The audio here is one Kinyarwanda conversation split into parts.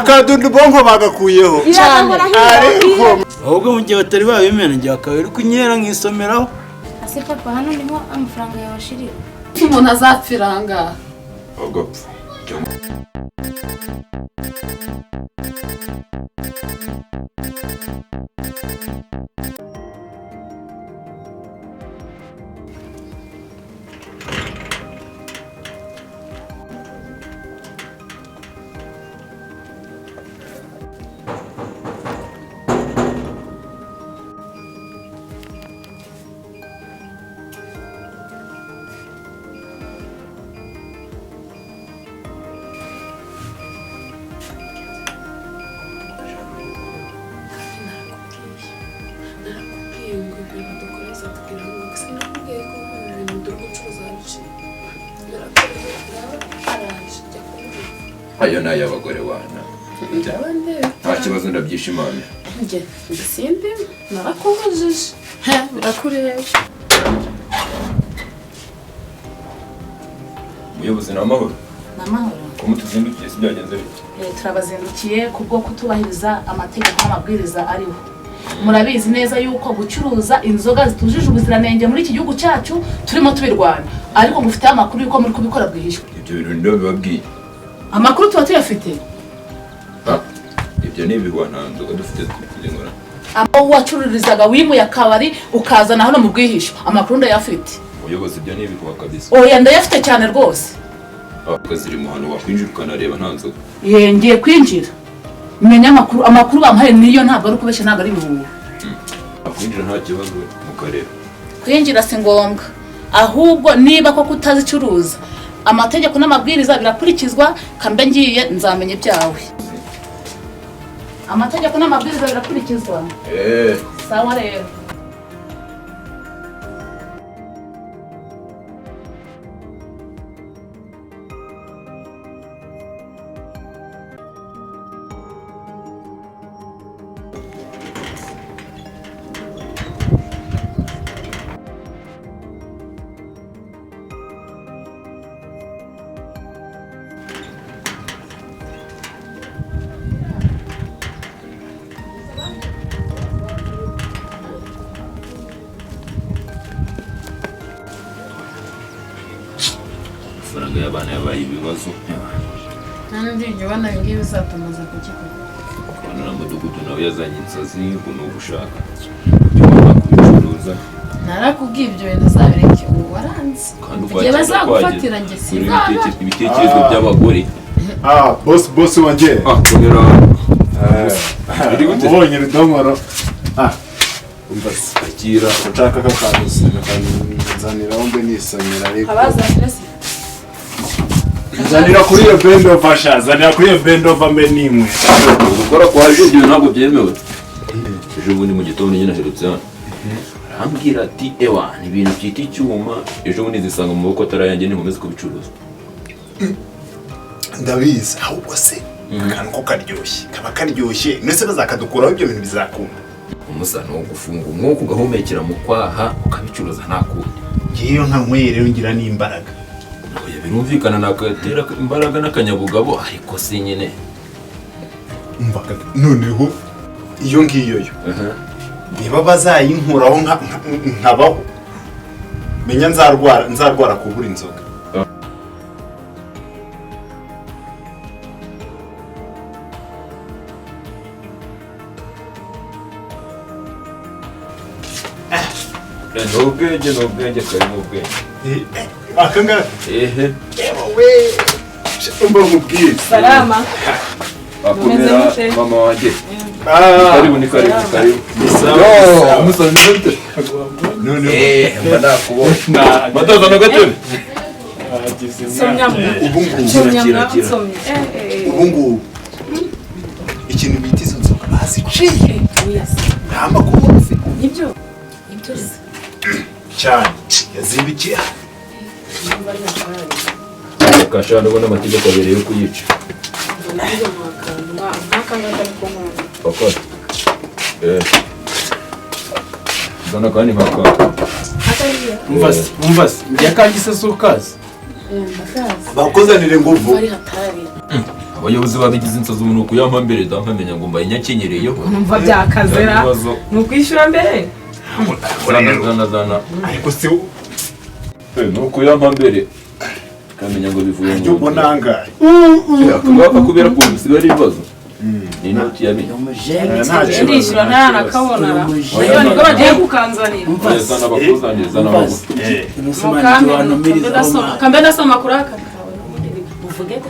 akadunda bonko bagakuyeho ariko ahubwo mu gihe batari babimena njye akabiri kunyera nkisomeraho ase papa hano niho amafaranga yabashirira umuntu azapfiranga agapfa ayo nayo abagore wana nta kibazo ndabyishimana njye simbi narakubajije birakureba umuyobozi ni amahoro n'amahoro ko mutuzindukiye si byagenze bite turabazindukiye kubwo kutubahiriza amategeko n'amabwiriza ariho murabizi neza yuko gucuruza inzoga zitujuje ubuziranenge muri iki gihugu cyacu turimo tubirwanya ariko ngufiteho amakuru yuko muri kubikora bwihishwe ibyo bintu ndio bibabwiye amakuru tuba tuyafite ibyo ni ibihwa nta nzoga dufite kugengura aho wacururizaga wimuye akabari ukazana hano mu bwihisho amakuru ndayafite umuyobozi ibyo ni ibihwa kabisa oya ndayafite cyane rwose akaziri mu hantu wakwinjira ukanareba nta nzoga ngiye kwinjira menya amakuru bamuhaye niyo ntabwo ari ukubeshya ntabwo ari ibihuha akwinjira nta kibazo mukareba kwinjira si ngombwa ahubwo niba koko utazicuruza amategeko n'amabwiriza birakurikizwa kambe ngiye nzamenye ibyawe amategeko n'amabwiriza birakurikizwa sawa rero amafaranga y'abana yabaye ibibazo nandi njyana ngiye bizatumaza kugikora kubona na mudugudu nawe yazanye insazi ngo ni ugushaka kubicuruza narakubwiye ibyo bintu uzabireke ubu waranze igihe bazagufatira njye sinzaba ibitekerezo by'abagore boss wanjye komera mubonye rudomoro umva akira ushaka ko kanzanira mbe nisomera ariko abazanira se zanira kuri iyo bendo fasha zanira kuri iyo bendo vambe nimwe gukora kwa jeje ntabwo byemewe ejo bundi mu gitondo nyine aherutse hano arambwira ati ewa ni ibintu byita icyuma ejo bundi zisanga mu maboko atarayanjye nkomeze kubicuruza ndabizi ahubwo se akantu ko karyoshye kaba karyoshye nese bazakadukuraho ibyo bintu bizakunda umusa no gufunga umwuka ugahumekera mu kwaha ukabicuruza nta kundi ngiyo nka nkwere rero ngira n'imbaraga birumvikana nakatera imbaraga n'akanyabugabo ariko si nyine umva noneho iyo ngiyo yo niba bazayinkuraho nkabaho menya nzarwara kubura inzoga n'ubwenge kari mu bwenge akangara we umva nkubwire salama akomera mama wanjye karibu ni karibu umusaza ni gute none mba nakubonye bataza na gatebe ubu ngubu ikintu bita izo nzoga baziciye nta makuru ufite ibyo cyane yazimbikiye kashana ubona amategeko abereye yo kuyica zana kandi mpaka umvasi njya kangise sukazi bakuzanire nguvu abayobozi babigize insazi umuntu kuyampa mbere nkamenya ngo mbaye nyakenyereyeho numva byakazera ni ukwishyura mbere zana ariko se ni ukuyampa mbere kamenya ngo bivuye ibyo ubona angahe akubera ko bisigaye ari ibibazo ni inoti yabiri ndishyura ntaranakabona nayo nibwo bagiye kukanzanira zana bakuzanire zana kambe ndasoma kuri aka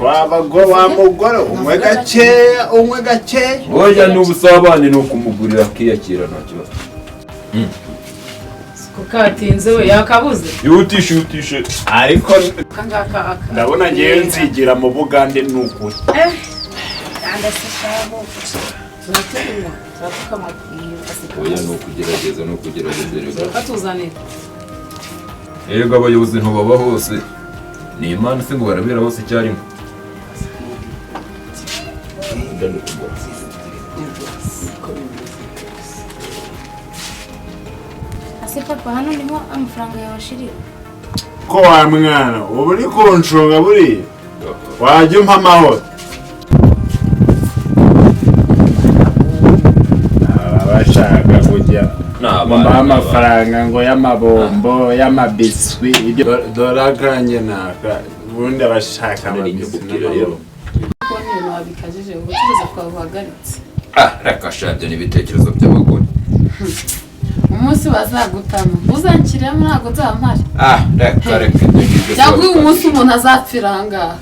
wabago wa mugore umwe gakeya oya ni ubusabane ni ukumugurira akiyakira nta kibazo katinze we yakabuze yutishe ariko kangaka ndabona ngewe nzigira mu Bugande n'ukuri oya ni ukugerageza rero katuzanira yego abayobozi ntibaba hose ni imana se ngo barabera bose icyarimwe ase papa hano niho amafaranga yawe ashirira ko wa mwana ubu uri kunshunga buriya wajya umpa amahoro bashaka kujya mbaha amafaranga ngo y'amabombo y'amabiswi dore akanjye naka ubundi abashaka amabiswi n'amabombo ko n'ibintu wabikajije ubucuruzi bwawe buhagaritse reka shabyo n'ibitekerezo by'abagore umunsi bazagutama uzanshyiramo ntabwo nzampari reka ibyo ngibyo cyangwa uyu munsi umuntu azapfira ahangaha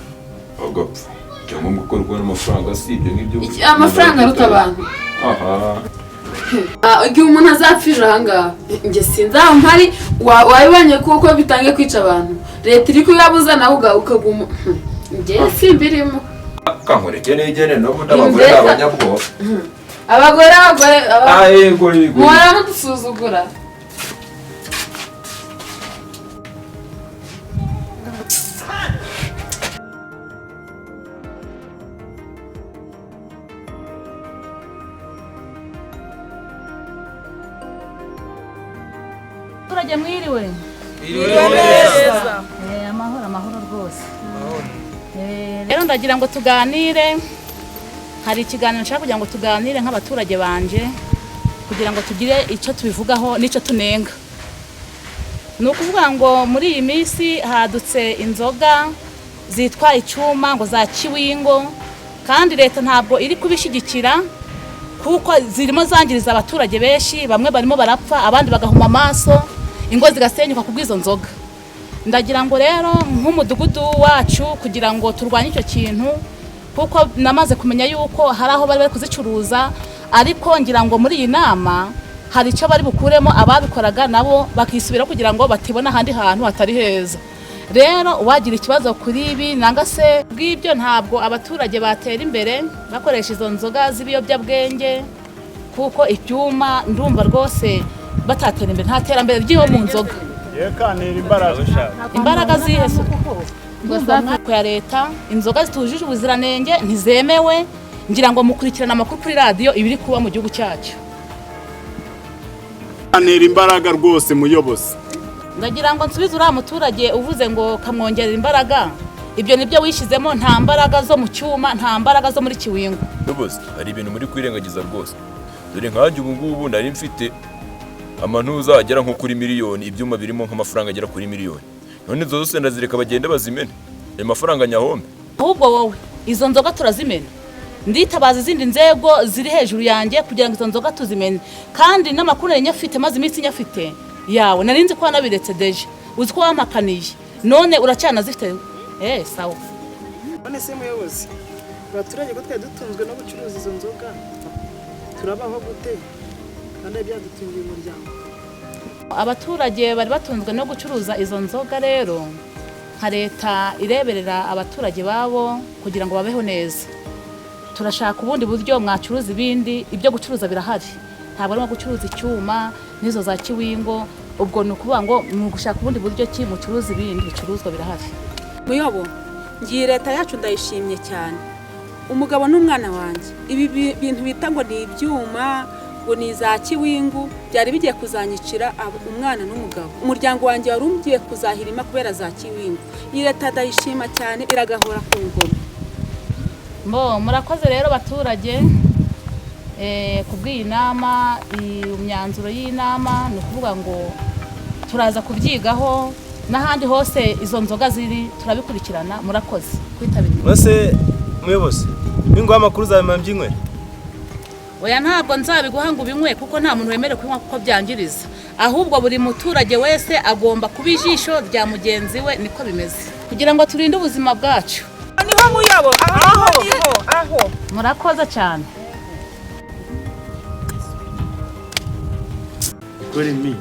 agapfa cyangwa ngo ukorwe n'amafaranga si ibyo ngibyo amafaranga aruta abantu igihe umuntu azapfira ahangaha njye sinzampari wabibonye kuko bitangiye kwica abantu leta iri kuyabuza nawe ukaguma njyewe simbirimo kankureke n'igene n'ubundi abagore ni abanyabwoba abagore muhora mudusuzugura turajya mwiriwe amahoro rwose rero ndagira ngo tuganire hari ikiganiro nshaka kugira ngo tuganire nk'abaturage banje kugira ngo tugire icyo tubivugaho n'icyo tunenga ni ukuvuga ngo muri iyi minsi hadutse inzoga zitwa icyuma ngo za kiwingo kandi leta ntabwo iri kubishyigikira kuko zirimo zangiriza abaturage benshi bamwe barimo barapfa abandi bagahuma amaso ingo zigasenyuka kubw'izo nzoga ndagira ngo rero nk'umudugudu wacu kugira ngo turwanye icyo kintu kuko namaze kumenya yuko hari aho bari kuzicuruza ariko ngira ngo muri iyi nama hari icyo bari bukuremo ababikoraga nabo bakisubira kugira ngo batibona ahandi hantu hatari heza rero uwagira ikibazo kuri ibi nanga se bw'ibyo ntabwo abaturage batera imbere bakoresha izo nzoga z'ibiyobyabwenge kuko ibyuma ndumva rwose batatera imbere nta terambere ry'iyo mu nzoga imbaraga zihe ku ya leta inzoga zitujuje ubuziranenge ntizemewe ngira ngo mukurikirane amakuru kuri radiyo ibiri kuba mu gihugu cyacu imbaraga rwose muyobozi ndagira ngo nsubize uriya muturage uvuze ngo kamwongerera imbaraga ibyo nibyo wishyizemo nta mbaraga zo mu cyuma nta mbaraga zo muri kiwingo muyobozi hari ibintu muri kwirengagiza rwose dore nkanjye ubu ngubu nari mfite amantuza agera nko kuri miliyoni ibyuma birimo nk'amafaranga agera kuri miliyoni none izo zose ndazireka bagende bazimene ayo mafaranga nyahombe ahubwo wowe izo nzoga turazimena nditabaza izindi nzego ziri hejuru yanjye kugira ngo izo nzoga tuzimene kandi n'amakuru nari nyafite maze iminsi nyafite yawe nari nzi ko wanabiretse deje uzi ko wampakaniye none uracyana zifite sawa none se muyobozi abaturage ko twari dutunzwe no gucuruza izo nzoga turabaho gute kandi byadutungiye umuryango abaturage bari batunzwe no gucuruza izo nzoga rero nka leta ireberera abaturage babo kugira ngo babeho neza turashaka ubundi buryo mwacuruza ibindi ibyo gucuruza birahari ntabwo arimo gucuruza icyuma n'izo za kiwingo ubwo ni ukuvuga ngo mu gushaka ubundi buryo ki mucuruza ibindi bicuruzwa birahari muyobo ngiye leta yacu ndayishimye cyane umugabo n'umwana wanjye ibi bintu bita ngo ni ibyuma ngo ni za kiwingu byari bigiye kuzanyicira umwana n'umugabo umuryango wanjye wari ugiye kuzahirima kubera za kiwingu iyi leta ndayishima cyane iragahora ku ngoma murakoze rero baturage kubw'iyi nama, imyanzuro y'inama ni ukuvuga ngo turaza kubyigaho n'ahandi hose izo nzoga ziri turabikurikirana. Murakoze kwitabira. Mwese muyobozi ninguha amakuru uzabimpa mbyinywera? Oya, ntabwo nzabiguha ngo ubinywe kuko nta muntu wemerewe kunywa kuko byangiriza, ahubwo buri muturage wese agomba kuba ijisho rya mugenzi we, niko bimeze, kugira ngo turinde ubuzima bwacu. Niho muyabo aho Murakoze cyane. Kuri mi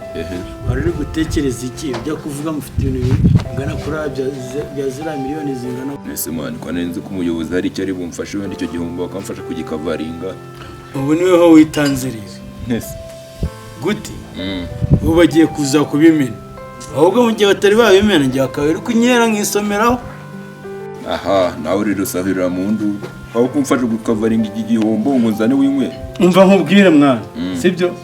wari gutekereza iki ujya kuvuga mufite ibintu bingana kuri bya zira miliyoni zingana? Nese mani kwa nenze ko umuyobozi hari icyo ari bumfashe wenda icyo gihombo bakamfasha kugikavaringa. Ubu niwe ho witanziriza. Nese gute ubu bagiye kuza kubimena, ahubwo mu gihe batari babimena njye akabiri kunyera nkisomeraho. Aha nawe rero usahirira mu ndu aho kumfasha gukavaringa iki gihombo ngo nzane winywe. Umva nkubwire mwana, sibyo?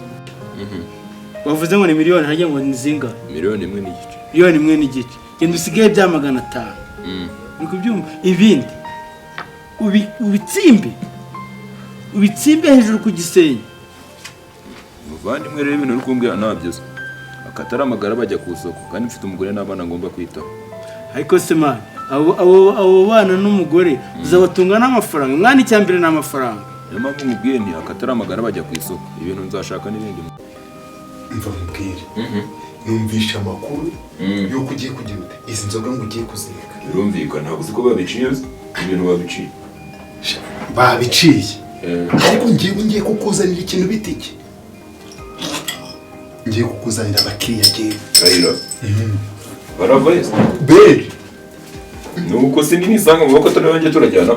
Bavuze ngo ni miliyoni, hajya ngo ni zingahe? Miliyoni 1 n'igice. Miliyoni 1 n'igice. Genda usigaye bya 500. Niko byumva. Ibindi ubitsimbe hejuru ku gisenge. Muvandimwe rero ibintu uri kumbwira ntabyoza. Akatara amagara bajya ku isoko kandi mfite umugore n'abana ngomba kwitaho. Ariko se mani, abo bana n'umugore uzabatunga n'amafaranga. Mwana icyambere n'amafaranga. Niyo mpamvu mubwiye nti akatara amagara bajya ku isoko. Ibintu nzashaka n'ibindi. Mva mubwire numvisha amakuru yuko ugiye kugira ute izi nzoga ngo ugiye kuzireka. Birumvikana ntabwo uzi ko babiciye ibintu babiciye. Babiciye ariko ngiye kukuzanira ikintu bitike. Ngiye kukuzanira abakiriya giye Kayira baravaye beri nuko se nini sanga mu bako turabanje turajyana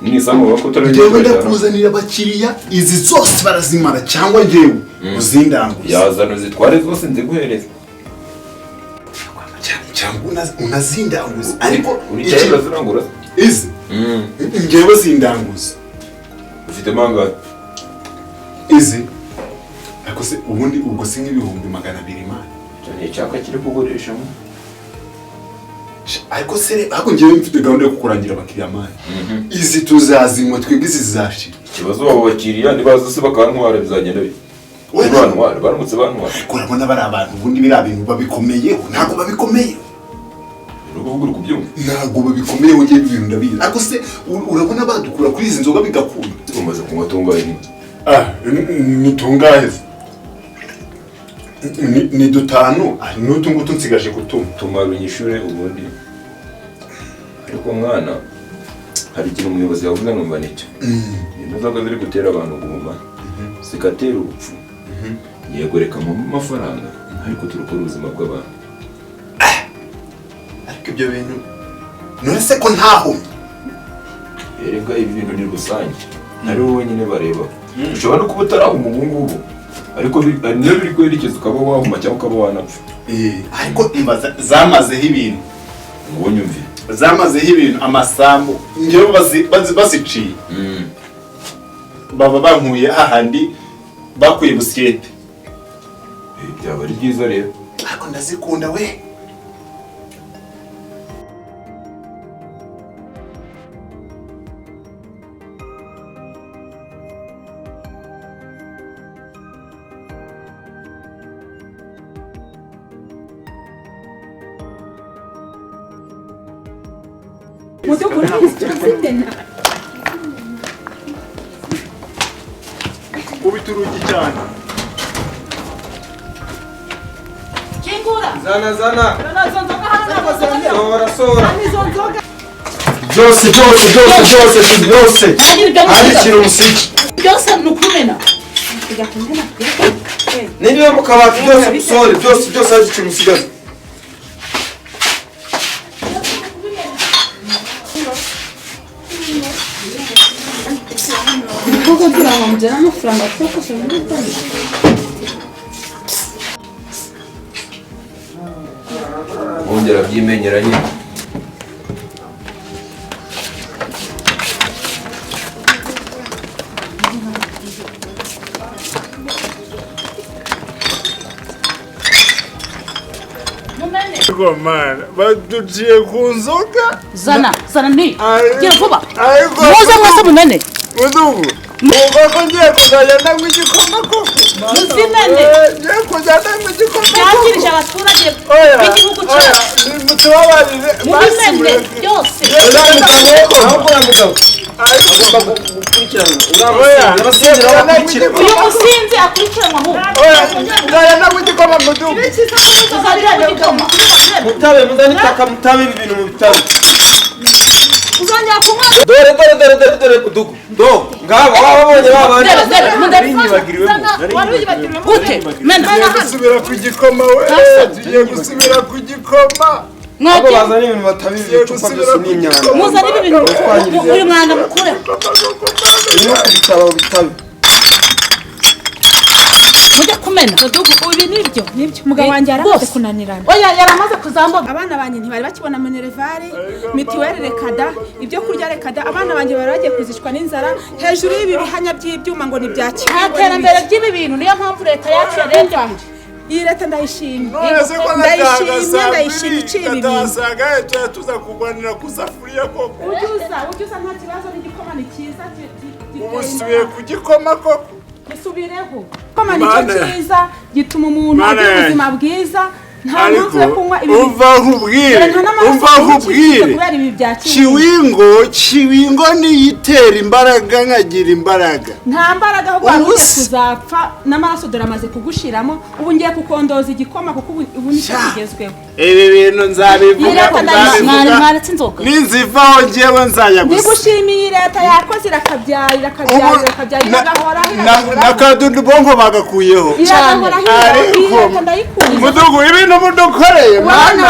nini sanga mu bako turabanje turajyana. Ngiye kuzanira abakiriya izi zose barazimara cyangwa ngewe uzindanguza yazano zitware zose nziguhereza cyangwa unazindanguza ariko uricaye urazirangura izi ngewe zindanguza. ufite manga izi ariko se ubundi ubwo si nk'ibihumbi 200 mani cyane cyaka kiri kugurisha mu ariko se ariko ngewe mfite gahunda yo kukurangira abakiriya mani. Izi tuzazinywa twebwe izi zizashira. Ikibazo abo bakiriya nibaza se bakantwara bizagenda bite? Bantwara baramutse bantwara kurabona bari abantu ubundi biri abintu babikomeyeho ntabwo babikomeyeho. Urukuvuguru kubyumva ntabwo babikomeyeho ngiye ibintu ndabizi. Ariko se urabona badukura kuri izi nzoga bigakunda. tumaze kunywa tungaye ni ni tungahe? Ni dutanu n'utu ngutu nsigaje gutuma tumara unyishure ubundi. Ariko mwana hari ikintu umuyobozi yavuze numva nicyo inzoga ziri gutera abantu guhuma zikatera urupfu. Yego reka mu mafaranga ariko turukora ubuzima bw'abantu. ariko ibyo bintu none se ko ntaho Erega ibi bintu ni rusange nari wowe nyine bareba. Ushobora no kuba utarahuma ubu ngubu ariko niyo biri kwerekeza ukaba wahuma cyangwa ukaba wanapfa. ariko zamazeho ibintu ngo nyumve zamazeho ibintu amasambu ngewe baziciye baba bankuye hahandi bakuye busikete. byaba ari byiza rero ariko ndazikunda we. Kubita urugi cyane. Kingura. Zana Nazo nzoga hano. Sora. Byose hari ikintu musiki Byose nukumena. Niba mu kabati byose sore byose hari ikintu musigaza. Kuko turahombyera amafaranga twafashe muri banki. wongera byimenyera nyine. mumene mana baduciye ku nzoga zana nti Ariko- gira vuba ariko muze mwese mumene mudugu muvuga ko ngiye kuzajya ndanywa igikoma koko muzimene ngiye kuzajya ndanywa igikoma byakirije abaturage b'igihugu cyacu mutubabarire mubimene byose uyu musinzi akurikiranwa ahubwo nzajya ndanywa igikoma mudugu tuzabira igikoma mutabe muzanitaka mutabe ibi bintu mubitabe uzongera kunywa dore mudugu do ngabo wababonye babanje gute mena tugiye gusubira ku gikoma we tugiye gusubira ku gikoma abo bazana ibintu batabizi icupa byose n'imyanda muzana ibi bintu uyu mwana mukure iyo kubitaba bitabe mujye kumena ibi nibyo umugabo wanjye yaramaze kunanirana oya yaramaze kuzambuka abana banjye ntibari bakibona minervari mitiweli rekada ibyo kurya rekada abana banjye bari bagiye kuzicwa n'inzara hejuru y'ibi bihanya by'ibyuma ngo ntibyakire nta terambere ry'ibi bintu niyo mpamvu leta yacu yarebye iyi leta ndayishimye Uretse ko ndayishimye iciye ibi bintu ndasanga tuza tuza kurwanira ku safuriya koko ujya uza nta kibazo n'igikoma ni cyiza ubu usubiye ku gikoma koko gisubireho igikoma ni cyo cyiza gituma umuntu agira ubuzima bwiza nta mpamvu yo kunywa ibi umva nkubwire kubera ibi bya kiwingo niyo itera imbaraga nkagira imbaraga nta mbaraga ahubwo wari ugiye kuzapfa n'amaraso dore amaze kugushiramo ubu ngiye kukondoza igikoma kuko ubu nicyo kigezweho ibi bintu nzabivuga mwaretse inzoga ninzivaho njyewe nzajya gusa nigushimiye leta yakoze irakabyarira iragahoraho n'akadudu bonko bagakuyeho iragahoraho iyi leta ndayikunda mudugu ibintu mudukoreye mwana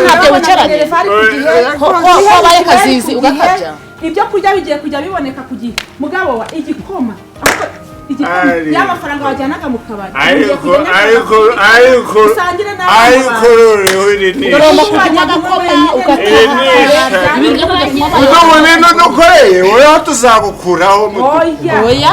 ntabyo wicaranye wabaye akazizi ugakabya ibyo kurya bigiye kujya biboneka ku gihe mugabo wa igikoma y'amafaranga wajyanaga mu kabari ariko roreho iri ni uromba kunywa agakoma ugataha mudugu ibintu dukoreye wowe tuzagukuraho oya oya